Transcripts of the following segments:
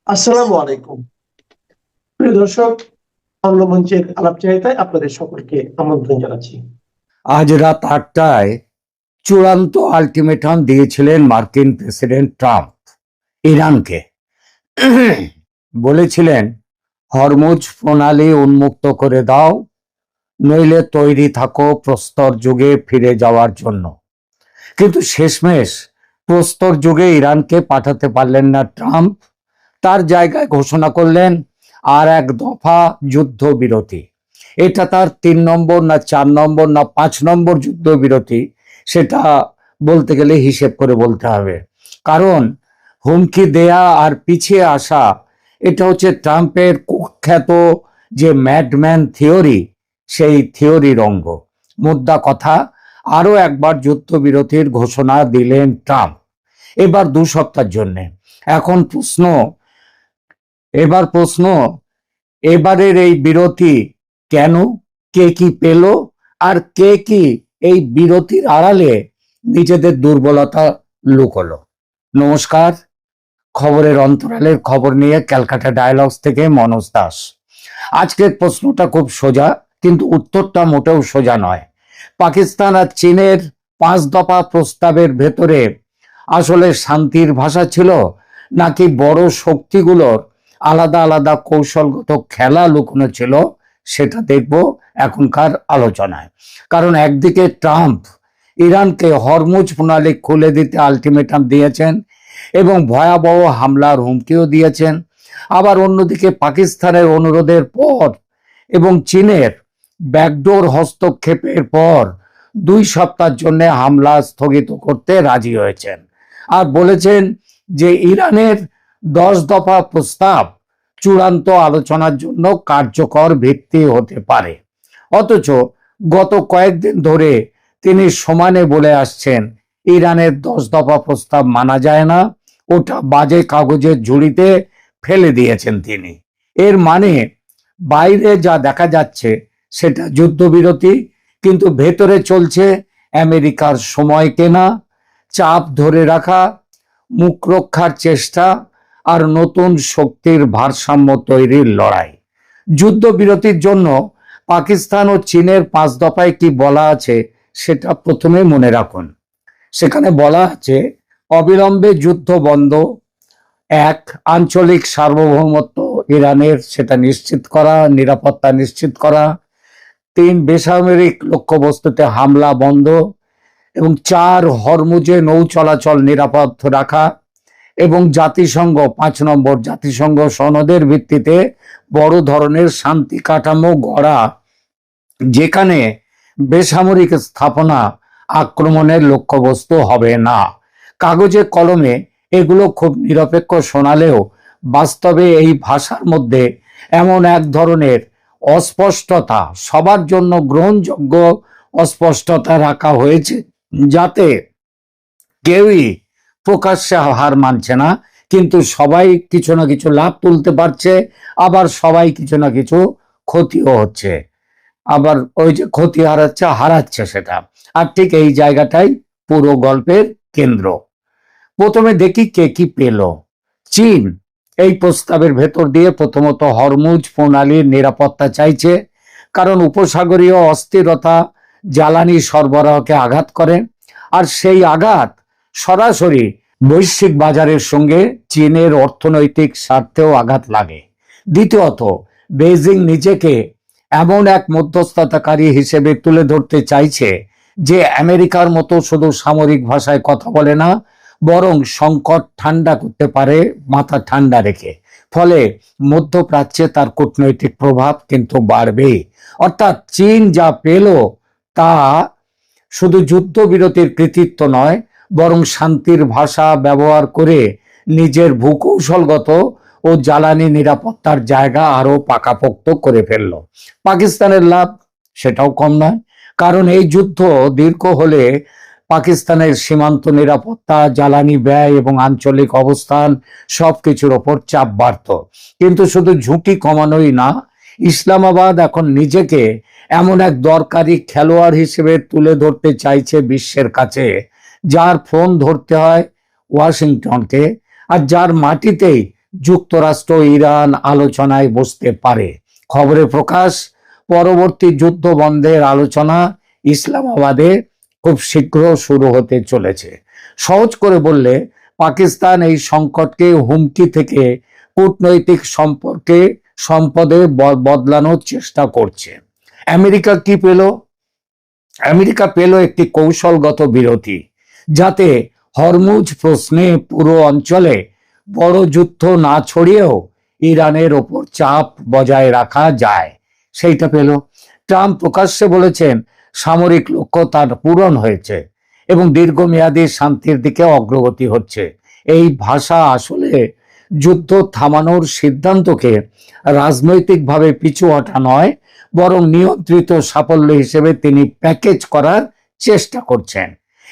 আসসালামু আলাইকুম। প্রিয় দর্শক, বাংলা মঞ্চের আলাপচারিতায় আপনাদের সকলকে আমন্ত্রণ জানাচ্ছি। আজ রাত 8টায় চূড়ান্ত আলটিমেটাম দিয়েছিলেন মার্কিন প্রেসিডেন্ট ট্রাম্প ইরানকে। বলেছিলেন, হরমুজ প্রণালী উন্মুক্ত করে দাও, নইলে তৈরি থাকো প্রস্তর যুগে ফিরে যাওয়ার জন্য। কিন্তু শেষমেশ প্রস্তর যুগে ইরানকে পাঠাতে পারলেন না ট্রাম্প। তার জায়গায় ঘোষণা করলেন আর এক দফা যুদ্ধবিরতি। এটা তার 3 নম্বর না 4 নম্বর না 5 নম্বর যুদ্ধবিরতি, সেটা বলতে গেলে হিসেব করে বলতে হবে। কারণ হুমকি দেয়া আর পিছিয়ে আসা, এটা হচ্ছে ট্রাম্পের কুখ্যাত যে ম্যাডম্যান থিওরি, সেই থিওরির অঙ্গ। মুদ্রা কথা, আরো একবার যুদ্ধবিরতির ঘোষণা দিলেন ট্রাম্প, এবার 2 সপ্তাহের জন্য। এখন প্রশ্ন এবার প্রশ্ন এবারের এই বিরতি কেন, কে কি পেল, আর কে কি এই বিরতির আড়ালে নিজেদের দুর্বলতা লুকোলো। নমস্কার, খবরের অন্তরালের খবর নিয়ে ক্যালকাটা ডায়ালগস থেকে মনোজ দাস। আজকের প্রশ্নটা খুব সোজা, কিন্তু উত্তরটা মোটেও সোজা নয়। পাকিস্তান আর চীনের 5 দফা প্রস্তাবের ভেতরে আসলে শান্তির ভাষা ছিল, নাকি বড় শক্তিগুলোর আলাদা আলাদা কৌশলগত খেলা লুকোনো ছিল, সেটা দেখব এখনকার আলোচনায়। কারণ একদিকে ট্রাম্প ইরানকে হরমুজ প্রণালী খুলে দিতে আলটিমেটাম দিয়েছেন এবং ভয়াবহ হামলার হুমকিও দিয়েছেন। আবার অন্যদিকে পাকিস্তানের অনুরোধের পর এবং চীনের ব্যাকডোর হস্তক্ষেপের পর 2 সপ্তাহের জন্য হামলা স্থগিত করতে রাজি হয়েছেন, আর বলেছেন যে ইরানের 10 দফা প্রস্তাব চূড়ান্ত আলোচনার জন্য কার্যকর ভিত্তি হতে পারে। অথচ গত কয়েকদিন ধরে তিনি সমানে বলে আসছেন ইরানের 10 দফা প্রস্তাব মানা যায় না, ওটা বাজে কাগজের ঝুড়িতে ফেলে দিয়েছেন তিনি। এর মানে বাইরে যা দেখা যাচ্ছে সেটা যুদ্ধবিরতি, কিন্তু ভেতরে চলছে আমেরিকার সময় কেনা, চাপ ধরে রাখা, মুখ রক্ষার চেষ্টা আর নতুন শক্তির ভারসাম্য তৈরির লড়াই। যুদ্ধবিরতির জন্য পাকিস্তান ও চীনের 5 দফায় কি বলা আছে সেটা প্রথমে মনে রাখুন। সেখানে বলা আছে, অবিলম্বে যুদ্ধ বন্ধ, 1, আঞ্চলিক সার্বভৌমত্ব ইরানের সেটা নিশ্চিত করা, নিরাপত্তা নিশ্চিত করা, 3, বেসামরিক লক্ষ্যবস্তুতে হামলা বন্ধ, এবং 4, হরমুজে নৌ চলাচল নিরাপদ রাখা, এবং জাতিসংঘ 5 নম্বর জাতিসংঘ সনদের ভিত্তিতে বড় ধরনের শান্তি কাঠামো গড়া, যেখানে বেসামরিক স্থাপনা আক্রমণের লক্ষ্যবস্তু হবে না। কাগজে কলমে এগুলো খুব নিরপেক্ষ শোনালেও বাস্তবে এই ভাষার মধ্যে এমন এক ধরনের অস্পষ্টতা, সবার জন্য গ্রহণযোগ্য অস্পষ্টতা রাখা হয়েছে, যাতে কেউই প্রকাশ্যে হার মানছে না, কিন্তু সবাই কিছু না কিছু লাভ তুলতে পারছে, আবার সবাই কিছু না কিছু ক্ষতিও হচ্ছে, আবার ওই যে ক্ষতি হারাচ্ছে সেটা। আর ঠিক এই জায়গাটাই পুরো গল্পের কেন্দ্র। প্রথমে দেখি কে কি পেল। চীন এই প্রস্তাবের ভেতর দিয়ে প্রথমত হরমুজ প্রণালীর নিরাপত্তা চাইছে, কারণ উপসাগরীয় অস্থিরতা জ্বালানি সরবরাহকে আঘাত করে, আর সেই আঘাত সরাসরি বৈশ্বিক বাজারের সঙ্গে চীনের অর্থনৈতিক স্বার্থেও আঘাত লাগে। দ্বিতীয়ত, বেইজিং নিজেকে এমন এক মধ্যস্থতাকারী হিসেবে তুলে ধরতে চাইছে যে আমেরিকার মতো শুধু সামরিক ভাষায় কথা বলে না, বরং সংকট ঠান্ডা করতে পারে মাথা ঠান্ডা রেখে। ফলে মধ্যপ্রাচ্যে তার কূটনৈতিক প্রভাব কিন্তু বাড়বে। অর্থাৎ চীন যা পেল তা শুধু যুদ্ধবিরতির কৃতিত্ব নয়, বরং শান্তির ভাষা ব্যবহার করে নিজের ভূকৌশলগত ও জ্বালানি নিরাপত্তার জায়গা আরো পাকাপোক্ত করে ফেলল। পাকিস্তানের লাভ সেটাও কম নয়, কারণ এই যুদ্ধ দীর্ঘ হলে পাকিস্তানের সীমান্ত নিরাপত্তা, জ্বালানি ব্যয় এবং আঞ্চলিক অবস্থান সবকিছুর ওপর চাপ বাড়ত। কিন্তু শুধু ঝুঁকি কমানোই না, ইসলামাবাদ এখন নিজেকে এমন এক দরকারি খেলোয়াড় হিসেবে তুলে ধরতে চাইছে বিশ্বের কাছে, যার ফোন ধরতে হয় ওয়াশিংটনকে, আর যার মাটিতেই যুক্তরাষ্ট্র ইরান আলোচনায় বসতে পারে। খবরে প্রকাশ, পরবর্তী যুদ্ধ বন্ধের আলোচনা ইসলামাবাদে খুব শীঘ্র শুরু হতে চলেছে। সহজ করে বললে, পাকিস্তান এই সংকটকে হুমকি থেকে কূটনৈতিক সম্পদে বদলানোর চেষ্টা করছে। আমেরিকা কি পেল? আমেরিকা পেল একটি কৌশলগত বিরতি, যাতে হরমুজ প্রশ্নে পুরো অঞ্চলে বড় যুদ্ধ না ছড়িয়েও ইরানের ওপর চাপ বজায় রাখা যায়, সেইটা পেল। ট্রাম্প প্রকাশ্যে বলেছেন সামরিক লক্ষ্য তার পূরণ হয়েছে এবং দীর্ঘমেয়াদী শান্তির দিকে অগ্রগতি হচ্ছে। এই ভাষা আসলে যুদ্ধ থামানোর সিদ্ধান্তকে রাজনৈতিকভাবে পিছু হটা নয়, বরং নিয়ন্ত্রিত সাফল্য হিসেবে তিনি প্যাকেজ করার চেষ্টা করছেন।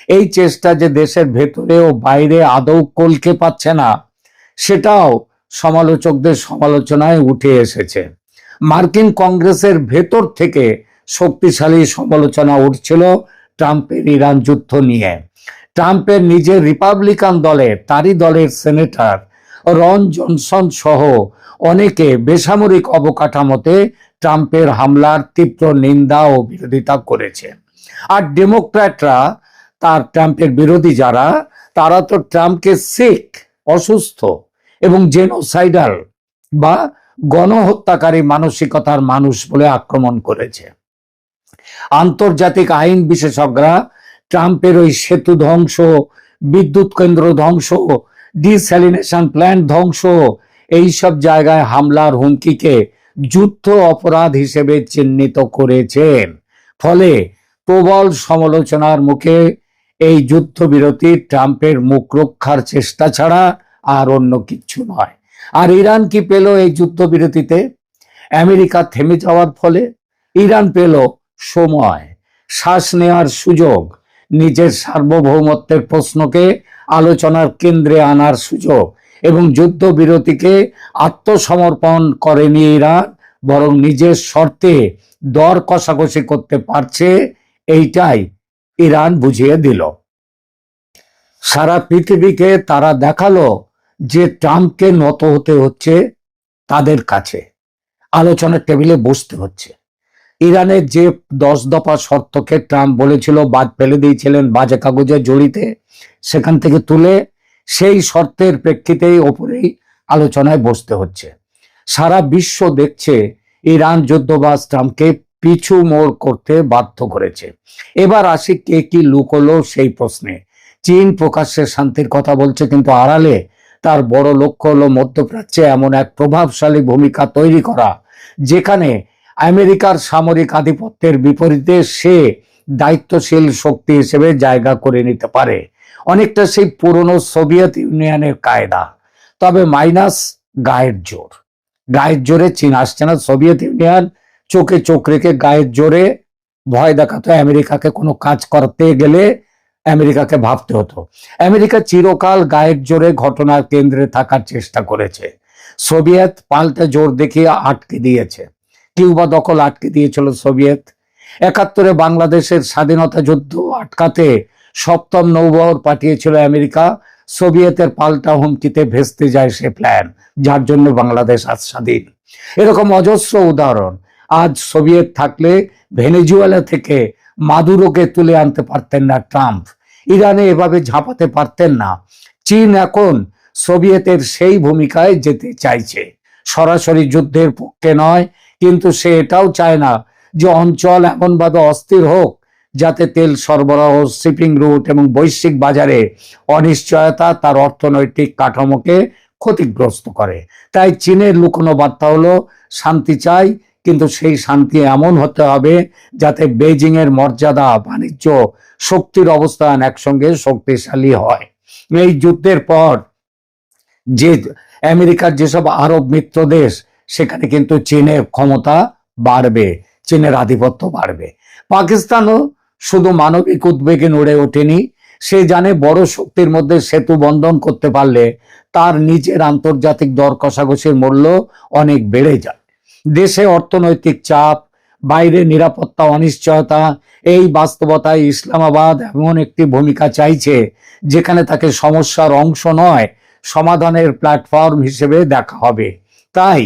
এই চেষ্টা যে দেশের ভেতরে ও বাইরে আদৌ কলকে পাচ্ছে না, সেটাও সমালোচকদের সমালোচনায় উঠে এসেছে। মার্কিন কংগ্রেসের ভেতর থেকে শক্তিশালী সমালোচনা উঠছিল ট্রাম্পের ইরান যুদ্ধ নিয়ে। ট্রাম্পের নিজের রিপাবলিকান তারই দলের সেনেটর রন জনসন সহ অনেকে বেসামরিক অবকাঠামোতে ট্রাম্পের হামলার তীব্র নিন্দা ও বিরোধিতা করেছে। আর ডেমোক্র্যাটরা, ট্রাম্পের বিরোধী যারা, তারা তো ট্রাম্পকে সিক, অসুস্থ এবং জেনোসাইডাল বা গণহত্যাকারী মানসিকতার মানুষ বলে আক্রমণ করেছে। আন্তর্জাতিক আইন বিশেষজ্ঞরা ট্রাম্পের ওই সেতু ধ্বংস, বিদ্যুৎ কেন্দ্র ধ্বংস, ডিস্যালিনেশন প্ল্যান্ট ধ্বংস, এইসব জায়গায় হামলার হুমকিকে যুদ্ধ অপরাধ হিসেবে চিহ্নিত করেছেন। ফলে প্রবল সমালোচনার মুখে এই যুদ্ধবিরতি ট্রাম্পের মুখ রক্ষার চেষ্টা ছাড়া আর অন্য কিছু নয়। আর ইরান কি পেল এই যুদ্ধবিরতিতে? আমেরিকা থেমে যাওয়ার ফলে ইরান পেল সময়, শ্বাস নেওয়ার সুযোগ, নিজের সার্বভৌমত্বের প্রশ্নকে আলোচনার কেন্দ্রে আনার সুযোগ, এবং যুদ্ধবিরতিকে আত্মসমর্পণ করেনি ইরান, বরং নিজের শর্তে দর কষাকষি করতে পারছে, এইটাই ইরান বুঝিয়ে দিল। সারা পৃথিবীকে তারা দেখালো যে ট্রাম্পকে নত হতে হচ্ছে তাদের কাছে, আলোচনার টেবিলে বসতে হচ্ছে। ইরানের যে 10 দফা শর্তকে ট্রাম্প বলেছিল বাদ ফেলে দিয়েছিলেন বাজে কাগজে জড়িতে, সেখান থেকে তুলে সেই শর্তের প্রেক্ষিতেই ওপরেই আলোচনায় বসতে হচ্ছে। সারা বিশ্ব দেখছে ইরান যুদ্ধবাজ ট্রাম্পকে পিছু মোড় করতে বাধ্য করেছে। এবার আসি কে কি লুকোলো সেই প্রশ্নে। চীন প্রকাশ্যে শান্তির কথা বলছে, কিন্তু আড়ালে তার বড় লক্ষ্য হলো মধ্যপ্রাচ্যে এমন এক প্রভাবশালী ভূমিকা তৈরি করা, যেখানে আমেরিকার সামরিক আধিপত্যের বিপরীতে সে দায়িত্বশীল শক্তি হিসেবে জায়গা করে নিতে পারে। অনেকটা সেই পুরনো সোভিয়েত ইউনিয়নের কায়দা, তবে মাইনাস গায়ের জোর। গায়ের জোরে চীন আসছে না। সোভিয়েত ইউনিয়ন চোখে চোখ রেখে গায়ের জোরে ভয় দেখাতো, আমেরিকাকে কোনো কাজ করতে গেলে আমেরিকাকে ভাবতে হতো। আমেরিকা চিরকাল গায়ের জোরে ঘটনার কেন্দ্রে থাকার চেষ্টা করেছে। সোভিয়েত পাল্টা জোর দেখিয়ে আটকে দিয়েছে। কিউবা দখল আটকে দিয়েছিল সোভিয়েত। 71-এ বাংলাদেশের স্বাধীনতা যুদ্ধ আটকাতে 7ম নৌবহর পাঠিয়েছিল আমেরিকা। সোভিয়েতের পাল্টা হুমকিতে ভেস্তে যায় সে প্ল্যান, যার জন্য বাংলাদেশ আজ স্বাধীন। এরকম অজস্র উদাহরণ। আজ সোভিয়েত থাকলে ভেনেজুয়েলা থেকে মাদুরোকে তুলে আনতে পারতেন না ট্রাম্প, ইরানে এভাবে ঝাঁপাতে পারতেন না। চীন এখন সোভিয়েতের সেই ভূমিকায় যেতে চাইছে, সরাসরি যুদ্ধের পক্ষে নয়, কিন্তু সে এটাও চায় না যে অঞ্চল এমনভাবে অস্থির হোক যাতে তেল সরবরাহ, শিপিং রুট এবং বৈশ্বিক বাজারে অনিশ্চয়তা তার অর্থনৈতিক কাঠামোকে ক্ষতিগ্রস্ত করে। তাই চীনের লুকোনো বার্তা হলো শান্তি চাই, কিন্তু সেই শান্তি এমন হতে হবে যাতে বেজিং এর মর্যাদা, বাণিজ্য, শক্তির অবস্থান একসঙ্গে শক্তিশালী হয়। এই যুদ্ধের পর যে আমেরিকার যেসব আরব মিত্র দেশ, সেখানে কিন্তু চীনের ক্ষমতা বাড়বে, চীনের আধিপত্য বাড়বে। পাকিস্তানও শুধু মানবিক উদ্বেগে নড়ে ওঠেনি, সে জানে বড় শক্তির মধ্যে সেতু বন্ধন করতে পারলে তার নিজের আন্তর্জাতিক দর কষাকষির মূল্য অনেক বেড়ে যায়। দেশে অর্থনৈতিক চাপ, বাইরে নিরাপত্তা অনিশ্চয়তা, এই বাস্তবতায় ইসলামাবাদ এমন একটি ভূমিকা চাইছে যেখানে তাকে সমস্যার অংশ নয়, সমাধানের প্ল্যাটফর্ম হিসেবে দেখা হবে। তাই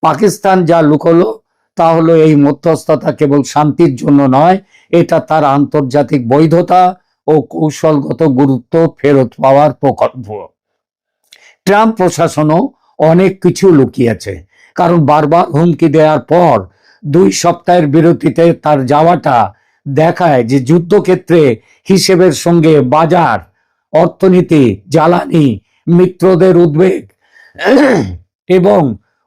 পাকিস্তান যা লুকোলো তা হলো এই মধ্যস্থতা কেবল শান্তির জন্য নয়, এটা তার আন্তর্জাতিক বৈধতা ও কৌশলগত গুরুত্ব ফেরত পাওয়ার প্রকল্প। ট্রাম্প প্রশাসনও অনেক কিছু লুকিয়েছে, কারণ বারবার হুমকি দেওয়ার পর 2 সপ্তাহের বিরতিতে তার যাওয়াটা দেখায় যে যুদ্ধক্ষেত্রে হিসেবের সঙ্গে বাজার, অর্থনীতি, জ্বালানি, মিত্রদের উদ্বেগ এবং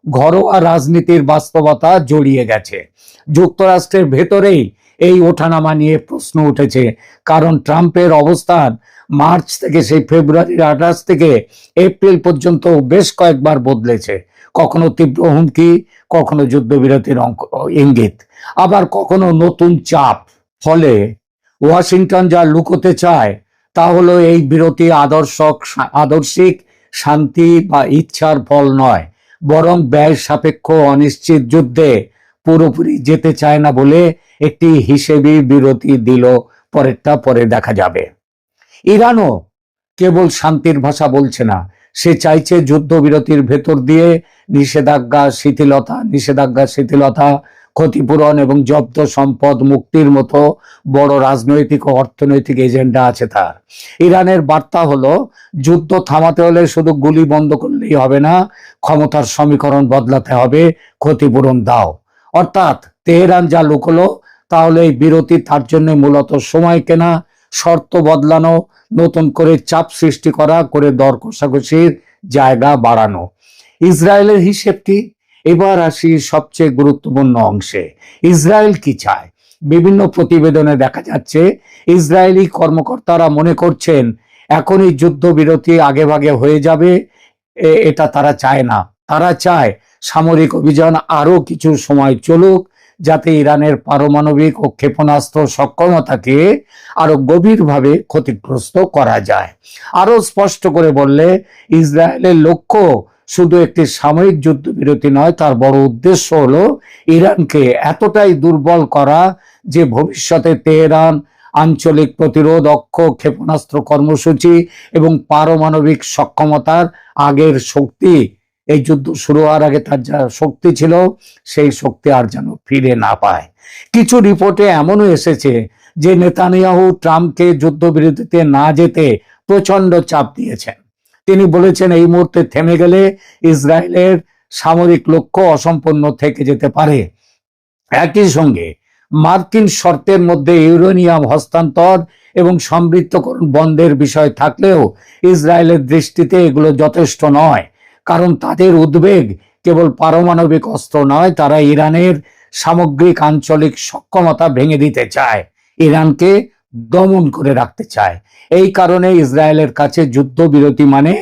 ঘরোয়া রাজনীতির বাস্তবতা জড়িয়ে গেছে। যুক্তরাষ্ট্রের ভেতরেই এই ওঠানামা নিয়ে প্রশ্ন উঠেছে, কারণ ট্রাম্পের অবস্থান মার্চ থেকে সেই ফেব্রুয়ারির 28 থেকে এপ্রিল পর্যন্ত বেশ কয়েকবার বদলেছে। কখনো তীব্র হুমকি, কখনো যুদ্ধবিরতির ইঙ্গিত, আবার কখনো নতুন চাপ। ফলে ওয়াশিংটন যা লুকোতে চায় তা হলো এই বিরতি আদর্শিক শান্তি বা ইচ্ছার ফল নয়, বরং ব্যয় সাপেক্ষ অনিশ্চিত যুদ্ধে পুরোপুরি যেতে চায় না বলে একটি হিসেবি বিরতি দিল, পরেরটা পরে দেখা যাবে। ইরানও কেবল শান্তির ভাষা বলছে না, সে চাইছে যুদ্ধবিরতির ভেতর দিয়ে নিষেধাজ্ঞা শিথিলতা, ক্ষতিপূরণ এবং জব্দ সম্পদ মুক্তির মতো বড় রাজনৈতিক ও অর্থনৈতিক এজেন্ডা আছে তার। ইরানের বার্তা হলো, যুদ্ধ থামাতে হলে শুধু গুলি বন্ধ করলেই হবে না, ক্ষমতার সমীকরণ বদলাতে হবে, ক্ষতিপূরণ দাও। অর্থাৎ তেহরান যা লুকোলো তাহলে এই বিরতি তার জন্য মূলত সময় কেনা, শর্ত বদলানো, নতুন করে চাপ সৃষ্টি করা, করে দর কষাকষির জায়গা বাড়ানো। ইসরায়েলের হিসেবটি, এবার আসি সবচেয়ে গুরুত্বপূর্ণ অংশে। ইসরায়েল কি চায়? বিভিন্ন প্রতিবেদনে দেখা যাচ্ছে ইসরায়েলি কর্মকর্তারা মনে করছেন এখনই যুদ্ধবিরতি আগেভাগে হয়ে যাবে, এটা তারা চায় না। তারা চায় সামরিক অভিযান আরো কিছু সময় চলুক, যাতে ইরানের পারমাণবিক ও ক্ষেপণাস্ত্র সক্ষমতাকে আরো গভীরভাবে ক্ষতিগ্রস্ত করা যায়। আরো স্পষ্ট করে বললে, ইসরায়েলের লক্ষ্য শুধু একটি সাময়িক যুদ্ধবিরতি নয়, তার বড় উদ্দেশ্য হলো ইরানকে এতটাই দুর্বল করা যে ভবিষ্যতে তেহরান আঞ্চলিক প্রতিরোধ, অক্ষ ক্ষেপণাস্ত্র কর্মসূচি এবং পারমাণবিক সক্ষমতার আগের শক্তি, এই যুদ্ধ শুরু হওয়ার আগে তার যা শক্তি ছিল সেই শক্তি আর যেন ফিরে না পায়। কিছু রিপোর্টে এমনও এসেছে যে নেতানিয়াহু ট্রাম্পকে যুদ্ধবিরতিতে না যেতে প্রচন্ড চাপ দিয়েছেন। তিনি বলেছেন এই মুহূর্তে থেমে গেলে ইসরায়েলের সামরিক লক্ষ্য অসম্পূর্ণ থেকে যেতে পারে। একই সঙ্গে মার্কিন শর্তের মধ্যে ইউরেনিয়াম হস্তান্তর এবং সমৃদ্ধকরণ বন্ধের বিষয় থাকলেও ইসরায়েলের দৃষ্টিতে এগুলো যথেষ্ট নয়, কারণ তাদের উদ্বেগ কেবল পারমাণবিক অস্ত্র নয়, তারা ইরানের সামগ্রিক আঞ্চলিক সক্ষমতা ভেঙে দিতে চায়, ইরানকে দমন করে রাখতে চায়। এই কারণে ইসরায়েলের কাছে যুদ্ধবিরতি মানে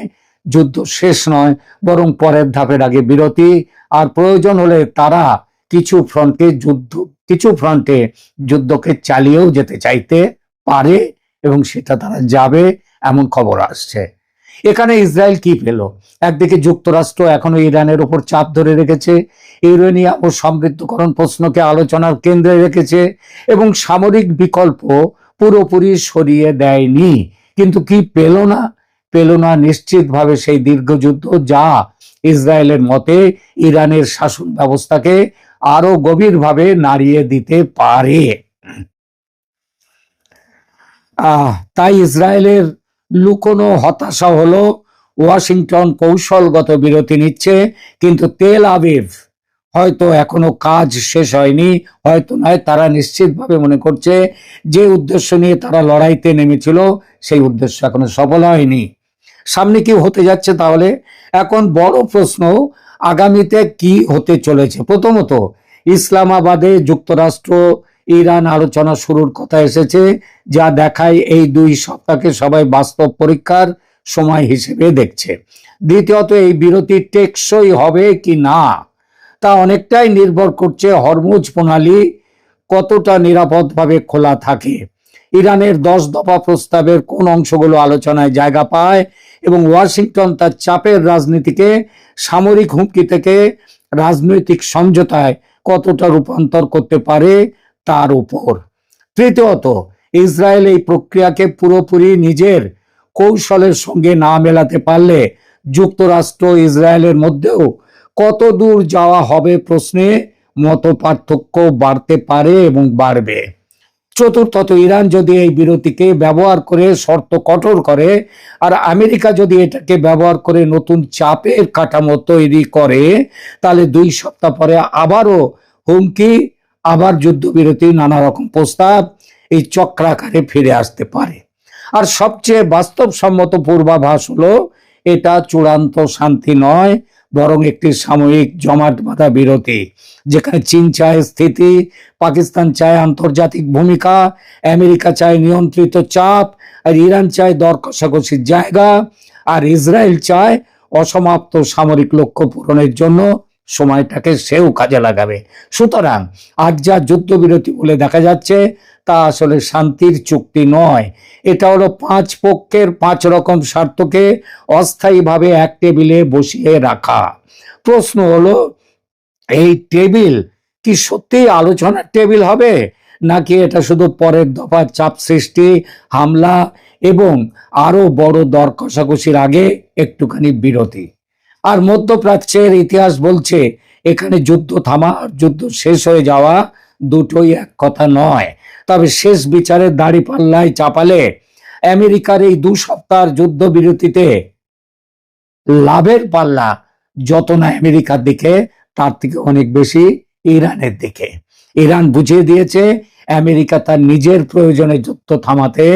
যুদ্ধ শেষ নয়, বরং পরের ধাপের আগে বিরতি, আর প্রয়োজন হলে তারা কিছু ফ্রন্টে যুদ্ধকে চালিয়েও যেতে চাইতে পারে, এবং সেটা তারা যাবে, এমন খবর আসছে। এখানে ইসরায়েল কি পেল? একদিকে যুক্তরাষ্ট্র এখনো ইরানের উপর চাপ ধরে রেখেছে, ইউরেনিয়াম ও সমৃদ্ধকরণ প্রশ্নকে আলোচনার কেন্দ্রে রেখেছে এবং সামরিক বিকল্প পুরোপুরি সরিয়ে দেয়নি। কিন্তু কি পেল না? পেল না নিশ্চিতভাবে সেই দীর্ঘযুদ্ধ, যা ইসরায়েলের মতে ইরানের শাসন ব্যবস্থাকে আরো গভীরভাবে নাড়িয়ে দিতে পারে। তাই ইসরায়েলের লুকোনো হতাশা হলো ওয়াশিংটন কৌশলগত বিরতি নিচ্ছে, কিন্তু তেল আবিব হয়তো এখনো কাজ শেষ হয়নি, হয়তো নয়, তারা নিশ্চিতভাবে মনে করছে যে উদ্দেশ্য নিয়ে তারা লড়াইতে নেমেছিল সেই উদ্দেশ্য এখনো সফল হয়নি। সামনে কি হতে যাচ্ছে তাহলে? এখন বড় প্রশ্ন, আগামীতে কি হতে চলেছে। প্রথমত, ইসলামাবাদে যুক্তরাষ্ট্র ইরান আলোচনা শুরুর কথা এসেছে, যা দেখায় এই 2 সপ্তাহকে সবাই বাস্তব পরীক্ষার সময় হিসেবে দেখছে। দ্বিতীয়ত, এই বিরতি টেকসই হবে কি না তা অনেকটাই নির্ভর করছে হরমুজ প্রণালী কতটা নিরাপদভাবে খোলা থাকে, ইরানের 10 দফা প্রস্তাবের কোন অংশগুলো আলোচনায় জায়গা পায়, এবং ওয়াশিংটন তার চাপের রাজনীতিকে সামরিক হুমকি থেকে রাজনৈতিক সমঝোতায় কতটা রূপান্তর করতে পারে তার উপর। তৃতীয়ত, ইসরায়েল এই প্রক্রিয়াকে পুরোপুরি নিজের কৌশলের সঙ্গে না মেলাতে পারলে যুক্তরাষ্ট্র ইসরায়েলের মধ্যেও কত দূর যাওয়া হবে প্রশ্নে মত পার্থক্য বাড়তে পারে এবং বাড়বে। চতুর্থত, ইরান যদি এই বিরতিকে ব্যবহার করে শর্ত কঠোর করে আর আমেরিকা যদি এটাকে ব্যবহার করে নতুন চাপের কাঠামো তৈরি করে, তাহলে 2 সপ্তাহ পরে আবারও হুমকি, আবার যুদ্ধবিরতি, নানা রকম প্রস্তাব এই চক্রাকারে ফিরে আসতে পারে। আর সবচেয়ে বাস্তবসম্মত পূর্বাভাস হলো এটা চূড়ান্ত শান্তি নয়, বরং একটি সাময়িক জমাট বাঁধা বিরতি, যেখানে চীন চায় স্থিতি, পাকিস্তান চায় আন্তর্জাতিক ভূমিকা, আমেরিকা চায় নিয়ন্ত্রিত চাপ, আর ইরান চায় দর কষাকষির জায়গা, আর ইসরায়েল চায় অসমাপ্ত সামরিক লক্ষ্য পূরণের জন্য সময়টাকে সেও কাজে লাগাবে। সুতরাং আজ যা যুদ্ধবিরতি বলে দেখা যাচ্ছে তা আসলে শান্তির চুক্তি নয়, এটা হলো 5 পক্ষের 5 রকম স্বার্থকে অস্থায়ীভাবে এক টেবিলে বসিয়ে রাখা। প্রশ্ন হলো, এই টেবিল কি সত্যি আলোচনার টেবিল হবে, নাকি এটা শুধু পরের দফার চাপ সৃষ্টি, হামলা এবং আরো বড় দর কষাকষির আগে একটুখানি বিরতি? আর মধ্যপ্রাচ্যের ইতিহাস বলছে এখানে যুদ্ধ থামা আর যুদ্ধ শেষ হয়ে যাওয়া দুটোই এক কথা নয়। তবে শেষ বিচারের দাঁড়িপাল্লায় চাপালে আমেরিকার এই 2 সপ্তাহের যুদ্ধবিরতিতে লাভের পাল্লা যত না আমেরিকার দিকে, তার থেকে অনেক বেশি ইরানের দিকে। ইরান বুঝিয়ে দিয়েছে আমেরিকা তার নিজের প্রয়োজনে যুদ্ধ থামাতে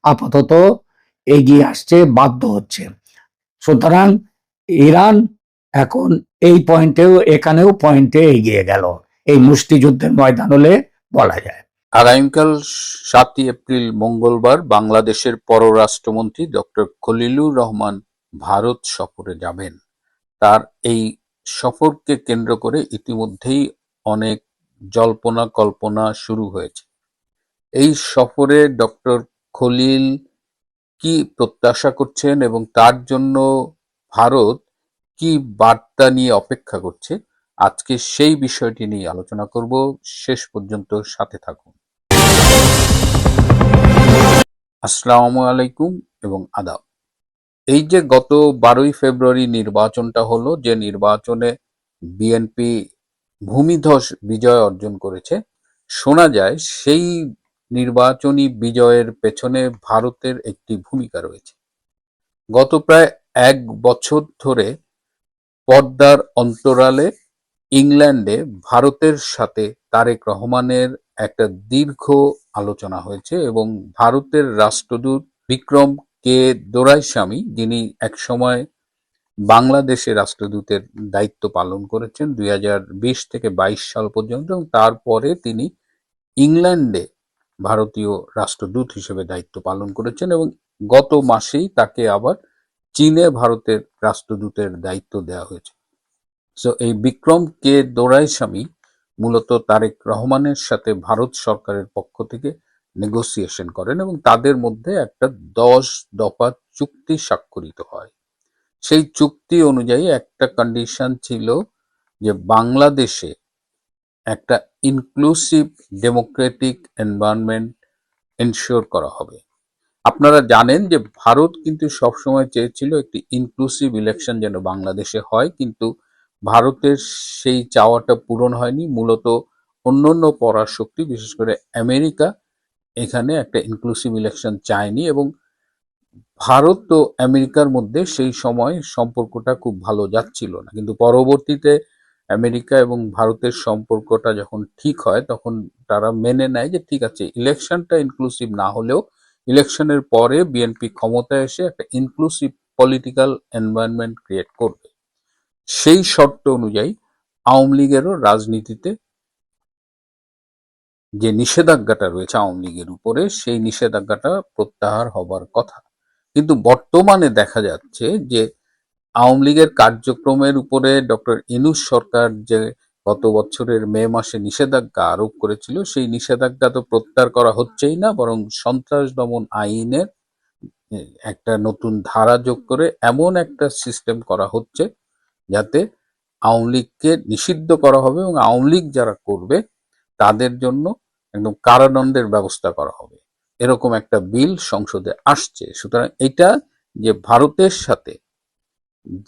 আপাতত এগিয়ে আসছে, বাধ্য হচ্ছে। সুতরাং ইরান এখন এই পয়েন্টেও, এখানেও পয়েন্টে এগিয়ে গেল, এই মুষ্টিযুদ্ধের ময়দান হলে বলা যায়। আগামীকাল 7ই এপ্রিল মঙ্গলবার বাংলাদেশের পররাষ্ট্রমন্ত্রী ডক্টর খলিলুর রহমান ভারত সফরে যাবেন। তার এই সফরকে কেন্দ্র করে ইতিমধ্যেই অনেক জল্পনা কল্পনা শুরু হয়েছে। এই সফরে ডক্টর খলিল কি প্রত্যাশা করছেন এবং তার জন্য ভারত কি বার্তা নিয়ে অপেক্ষা করছে, আজকে সেই বিষয়টি নিয়ে আলোচনা করব। শেষ পর্যন্ত সাথে থাকুন। আসসালামু আলাইকুম এবং আদাব। এই যে গত 12ই ফেব্রুয়ারি নির্বাচনটা হলো, যে নির্বাচনে বিএনপি ভূমিধস বিজয় অর্জন করেছে, শোনা যায় সেই নির্বাচনী বিজয়ের পেছনে ভারতের একটি ভূমিকা রয়েছে। গত প্রায় 1 বছর ধরে পর্দার অন্তরালে ইংল্যান্ডে ভারতের সাথে তারেক রহমানের একটা দীর্ঘ আলোচনা হয়েছে এবং ভারতের রাষ্ট্রদূত বিক্রম কে দোরাইস্বামী, যিনি একসময় বাংলাদেশে রাষ্ট্রদূতের দায়িত্ব পালন করেছেন 2020 থেকে 22 সাল পর্যন্ত, এবং তারপরে তিনি ইংল্যান্ডে ভারতীয় রাষ্ট্রদূত হিসেবে দায়িত্ব পালন করেছেন এবং গত মাসেই তাকে আবার চীনে ভারতের রাষ্ট্রদূতের দায়িত্ব দেওয়া হয়েছে। সো এই বিক্রম কে দোরাইস্বামী মূলত তারেক রহমানের সাথে ভারত সরকারের পক্ষ থেকে নেগোসিয়েশন করেন এবং তাদের মধ্যে একটা 10 দফা চুক্তি স্বাক্ষরিত হয়। সেই চুক্তি অনুযায়ী একটা কন্ডিশন ছিল যে বাংলাদেশে একটা ইনক্লুসিভ ডেমোক্রেটিক এনভায়রনমেন্ট এনশিওর করা হবে। আপনারা জানেন যে ভারত কিন্তু সবসময় চেয়েছিল একটি ইনক্লুসিভ ইলেকশন যেন বাংলাদেশে হয়, কিন্তু ভারতের সেই চাওয়াটা পূরণ হয়নি। মূলত অন্যান্য পরাশক্তি, বিশেষ করে আমেরিকা, এখানে একটা ইনক্লুসিভ ইলেকশন চায়নি এবং ভারত ও আমেরিকার মধ্যে সেই সময় সম্পর্কটা খুব ভালো যাচ্ছিল না। কিন্তু পরবর্তীতে আমেরিকা এবং ভারতের সম্পর্কটা যখন ঠিক হয়, তখন তারা মেনে নেয় যে ঠিক আছে, ইলেকশনটা ইনক্লুসিভ না হলেও ইলেকশনের পরে বিএনপি ক্ষমতায় এসে একটা ইনক্লুসিভ পলিটিক্যাল এনভায়রনমেন্ট ক্রিয়েট করবে। সেই শর্ত অনুযায়ী আওয়ামী লীগেরও রাজনীতিতে যে নিষেধাজ্ঞাটা রয়েছে আওয়ামী লীগের উপরে, সেই নিষেধাজ্ঞাটা প্রত্যাহার হবার কথা। কিন্তু বর্তমানে দেখা যাচ্ছে যে আওয়ামী লীগের কার্যক্রমের উপরে ডক্টর ইউনূস সরকার যে গত বছরের মে মাসে নিষেধাজ্ঞা আরোপ করেছিল, সেই নিষেধাজ্ঞা তো প্রত্যাহার করা হচ্ছেই না, বরং সন্ত্রাস দমন আইনের একটা নতুন ধারা যোগ করে এমন একটা সিস্টেম করা হচ্ছে যাতে আওয়ামী লীগকে নিষিদ্ধ করা হবে এবং আওয়ামী লীগ যারা করবে তাদের জন্য একদম কারাদণ্ডের ব্যবস্থা করা হবে। এরকম একটা বিল সংসদে আসছে। সুতরাং এটা যে ভারতের সাথে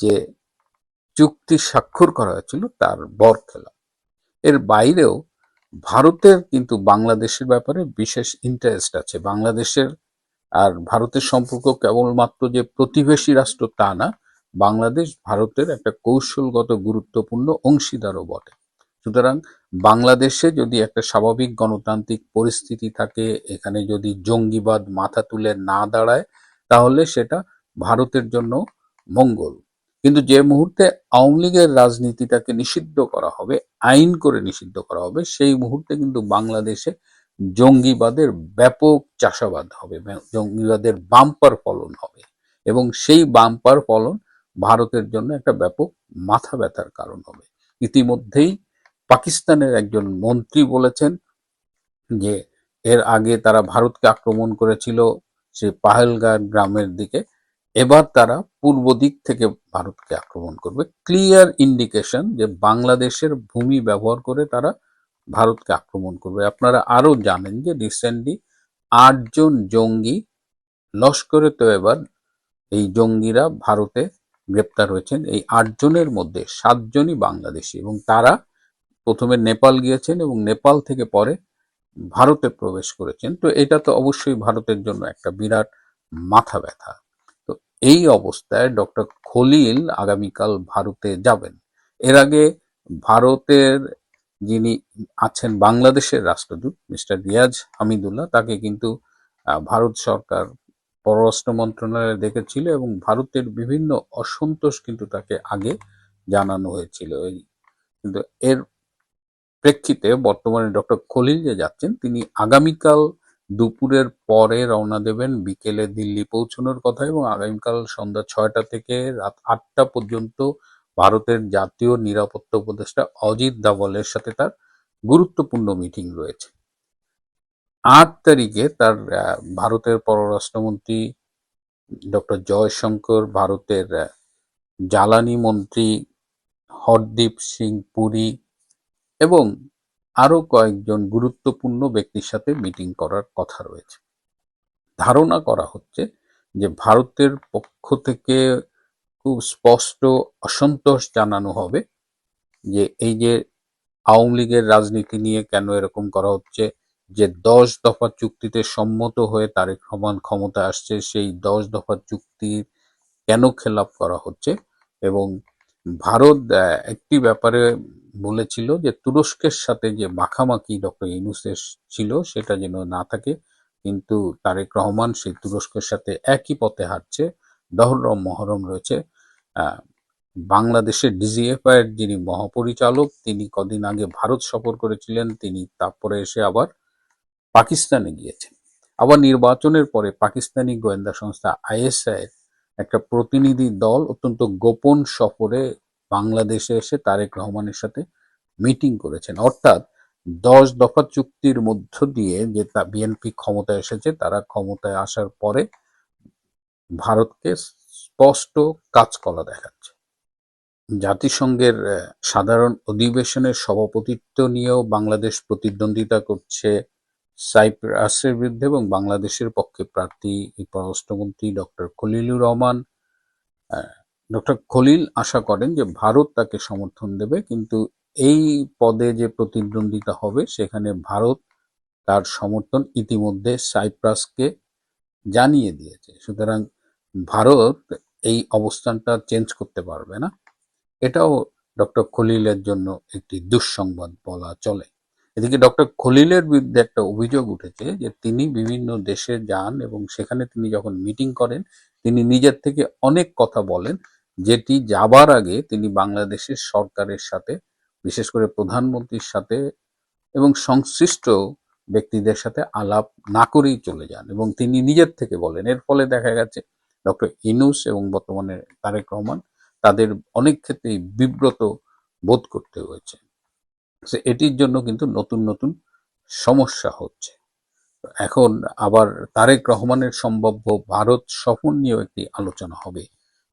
যে চুক্তি স্বাক্ষর করা হয়েছিল তার বরখেলাপ। এর বাইরেও ভারতের কিন্তু বাংলাদেশের ব্যাপারে বিশেষ ইন্টারেস্ট আছে। বাংলাদেশের আর ভারতের সম্পর্ক কেবলমাত্র যে প্রতিবেশী রাষ্ট্র তা না, বাংলাদেশ ভারতের একটা কৌশলগত গুরুত্বপূর্ণ অংশীদারও বটে। সুতরাং বাংলাদেশে যদি একটা স্বাভাবিক গণতান্ত্রিক পরিস্থিতি থাকে, এখানে যদি জঙ্গিবাদ মাথা তুলে না দাঁড়ায়, তাহলে সেটা ভারতের জন্য মঙ্গল। কিন্তু যে মুহূর্তে আওয়ামী লীগের রাজনীতিটাকে নিষিদ্ধ করা হবে, আইন করে নিষিদ্ধ করা হবে, সেই মুহূর্তে কিন্তু বাংলাদেশে জঙ্গিবাদের ব্যাপক চাষাবাদ হবে, জঙ্গিবাদের বাম্পার ফলন হবে, এবং সেই বাম্পার ফলন ভারতের জন্য একটা ব্যাপক মাথা ব্যথার কারণ হবে। ইতিমধ্যেই পাকিস্তানের একজন মন্ত্রী বলেছেন যে এর আগে তারা ভারতকে আক্রমণ করেছিল সে পাহেলগাঁও গ্রামের দিকে, এবার তারা পূর্ব দিক থেকে ভারতকে আক্রমণ করবে। ক্লিয়ার ইন্ডিকেশন যে বাংলাদেশের ভূমি ব্যবহার করে তারা ভারতকে আক্রমণ করবে। আপনারা আরো জানেন যে রিসেন্টলি 8 জন জঙ্গি লস্করে তৈয়বার, এই জঙ্গিরা ভারতে গ্রেপ্তার হয়েছেন। এই 8 জনের মধ্যে 7 জনই বাংলাদেশি, এবং তারা প্রথমে নেপাল গিয়েছেন এবং নেপাল থেকে পরে ভারতে প্রবেশ করেছেন। তো এটা তো অবশ্যই ভারতের জন্য একটা বিরাট মাথা ব্যথা। তো এই অবস্থায় ডক্টর খলিল আগামীকাল ভারতে যাবেন। এর আগে ভারতের যিনি আছেন বাংলাদেশের রাষ্ট্রদূত মিস্টার রিয়াজ হামিদুল্লাহ, তাকে কিন্তু ভারত সরকার পররাষ্ট্র মন্ত্রণালয়ে দেখেছিল এবং ভারতের বিভিন্ন অসন্তোষ কিন্তু তাকে আগে জানানো হয়েছিল। কিন্তু এর প্রেক্ষিতে বর্তমানে ডক্টর খলিল যে যাচ্ছেন, তিনি আগামীকাল দুপুরের পরে রওনা দেবেন, বিকেলে দিল্লি পৌঁছানোর কথা, এবং আগামীকাল সন্ধ্যা 6টা থেকে রাত 8টা পর্যন্ত ভারতের জাতীয় নিরাপত্তা উপদেষ্টা অজিত ডাভালের সাথে তার গুরুত্বপূর্ণ মিটিং রয়েছে। 8 তারিখে তার ভারতের পররাষ্ট্রমন্ত্রী ডক্টর জয়শঙ্কর, ভারতের জ্বালানি মন্ত্রী হরদীপ সিং পুরী এবং আরো কয়েকজন গুরুত্বপূর্ণ ব্যক্তির সাথে মিটিং করার কথা রয়েছে। ধারণা করা হচ্ছে যে ভারতের পক্ষ থেকে খুব স্পষ্ট অসন্তোষ জানানো হবে যে এই যে আওয়ামী লীগের রাজনীতি নিয়ে কেন এরকম করা হচ্ছে, যে 10 দফা চুক্তিতে সম্মত হয়ে তারেক রহমান ক্ষমতা আসছে, সেই 10 দফা চুক্তির কেন খেলাপ করা হচ্ছে। এবং ভারত একটি ব্যাপারে বলেছিল যে তুরস্কের সাথে যে মাখামাখি ডক্টর ইউনূসের ছিল সেটা যেন না থাকে, কিন্তু তারেক রহমান সেই তুরস্কের সাথে একই পথে হাঁটছে। দহরম মহরম রয়েছে। বাংলাদেশের ডিজিএফআই এর যিনি মহাপরিচালক, তিনি কদিন আগে ভারত সফর করেছিলেন, তিনি তারপরে এসে আবার পাকিস্তানে গিয়েছেন। আবার নির্বাচনের পরে পাকিস্তানি গোয়েন্দা সংস্থা আইএসআই এর একটা প্রতিনিধি দল অত্যন্ত গোপন সফরে বাংলাদেশে এসে তারেক রহমানের সাথে মিটিং করেছেন। অর্থাৎ 10 দফা চুক্তির মধ্য দিয়ে যে বিএনপি ক্ষমতায় এসেছে, তারা ক্ষমতায় আসার পরে ভারতকে স্পষ্ট কাঁচকলা দেখাচ্ছে। জাতিসংঘের সাধারণ অধিবেশনের সভাপতিত্ব নিয়েও বাংলাদেশ প্রতিদ্বন্দ্বিতা করছে সাইপ্রাসের বিরুদ্ধে, এবং বাংলাদেশের পক্ষে প্রার্থী পররাষ্ট্রমন্ত্রী ডক্টর খলিলুর রহমান। ডক্টর খলিল আশা করেন যে ভারত তাকে সমর্থন দেবে, কিন্তু এই পদে যে প্রতিদ্বন্দ্বিতা হবে সেখানে ভারত তার সমর্থন ইতিমধ্যে সাইপ্রাসকে জানিয়ে দিয়েছে। সুতরাং ভারত এই অবস্থানটা চেঞ্জ করতে পারবে না। এটাও ডক্টর খলিলের জন্য একটি দুঃসংবাদ বলা চলে। এদিকে ডক্টর খলিলের বিরুদ্ধে একটা অভিযোগ উঠেছে যে তিনি বিভিন্ন দেশে যান এবং সেখানে তিনি যখন মিটিং করেন, তিনি নিজের থেকে অনেক কথা বলেন, যেটি যাবার আগে তিনি বাংলাদেশের সরকারের সাথে, বিশেষ করে প্রধানমন্ত্রীর সাথে এবং সংশ্লিষ্ট ব্যক্তিদের সাথে আলাপ না করেই চলে যান, এবং তিনি নিজের থেকে বলেন। এর ফলে দেখা গেছে ডক্টর ইউনূস এবং বর্তমানে তারেক রহমান তাদের অনেক ক্ষেত্রেই বিব্রত বোধ করতে হয়েছে। এটির জন্য কিন্তু নতুন নতুন সমস্যা হচ্ছে। এখন আবার তারেক রহমানের সম্ভাব্য ভারত সফর নিয়েও একটি আলোচনা হবে,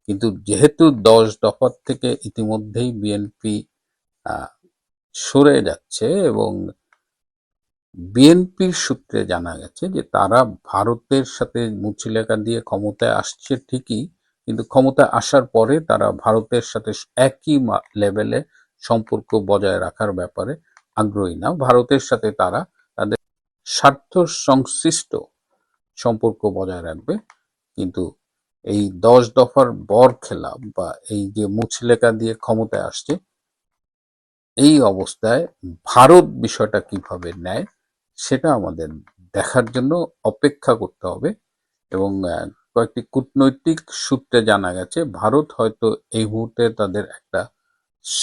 কিন্তু যেহেতু 10 দফার থেকে ইতিমধ্যেই বিএনপি সরে যাচ্ছে, এবং বিএনপির সূত্রে জানা গেছে যে তারা ভারতের সাথে মুচলেখা দিয়ে ক্ষমতায় আসছে ঠিকই, কিন্তু ক্ষমতায় আসার পরে তারা ভারতের সাথে একই লেভেলে সম্পর্ক বজায় রাখার ব্যাপারে আগ্রহী না। ভারতের সাথে তারা তাদের স্বার্থ সংশ্লিষ্ট সম্পর্ক বজায় রাখবে, কিন্তু এই 10 দফার বর খেলা বা এই যে মুচলেকা দিয়ে ক্ষমতায় আসছে, এই অবস্থায় ভারত বিষয়টা কিভাবে নেয় সেটা আমাদের দেখার জন্য অপেক্ষা করতে হবে। এবং কয়েকটি কূটনৈতিক সূত্রে জানা গেছে ভারত হয়তো এই মুহূর্তে তাদের একটা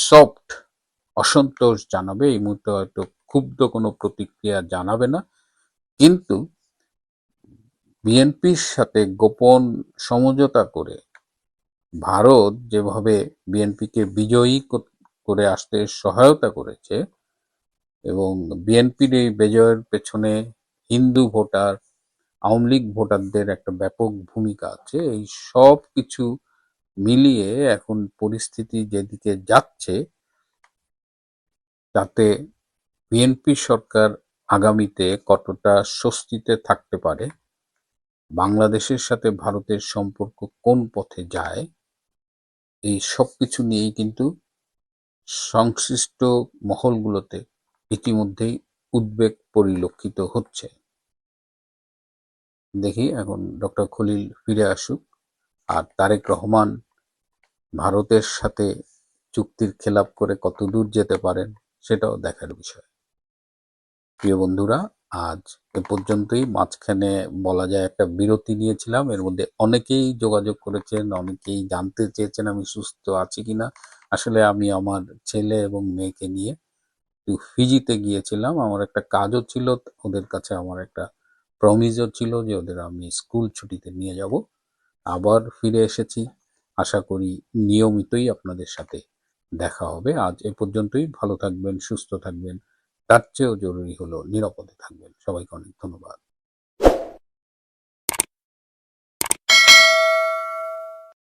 সফট অসন্তোষ জানাবে, এই মুহূর্তে হয়তো ক্ষুব্ধ কোনো প্রতিক্রিয়া জানাবে না, কিন্তু বিএনপির সাথে গোপন সমঝোতা করে ভারত যেভাবে বিএনপিকে বিজয়ী করে আসতে সহায়তা করেছে এবং বিএনপির এই বিজয়ের পেছনে হিন্দু ভোটার, আওয়ামী লীগ ভোটারদের একটা ব্যাপক ভূমিকা আছে, এই সব কিছু মিলিয়ে এখন পরিস্থিতি যেদিকে যাচ্ছে তাতে বিএনপি সরকার আগামীতে কতটা স্বস্তিতে থাকতে পারে, বাংলাদেশের সাথে ভারতের সম্পর্ক কোন পথে যায়, এই সব কিছু নিয়েই কিন্তু সংশ্লিষ্ট মহলগুলোতে ইতিমধ্যেই উদ্বেগ পরিলক্ষিত হচ্ছে। দেখি এখন ডক্টর খলিল ফিরে আসুক আর তারেক রহমান ভারতের সাথে চুক্তির খেলাপ করে কত দূর যেতে পারেন সেটাও দেখার বিষয়। প্রিয় বন্ধুরা, আজ এ পর্যন্তই। মাঝখানে বলা যায় একটা বিরতি নিয়েছিলাম, এর মধ্যে অনেকেই যোগাযোগ করেছেন, অনেকেই জানতে চেয়েছেন আমি সুস্থ আছি কিনা। আসলে আমি আমার ছেলে এবং মেয়েকে নিয়ে একটু ফিজিতে গিয়েছিলাম, আমার একটা কাজও ছিল, ওদের কাছে আমার একটা প্রমিসও ছিল যে ওদের আমি স্কুল ছুটিতে নিয়ে যাব। আবার ফিরে এসেছি, আশা করি নিয়মিতই আপনাদের সাথে দেখা হবে। আজ এ পর্যন্তই। ভালো থাকবেন, সুস্থ থাকবেন, তার চেয়েও জরুরি হলো নিরাপদে থাকবেন। সবাইকে অনেক ধন্যবাদ।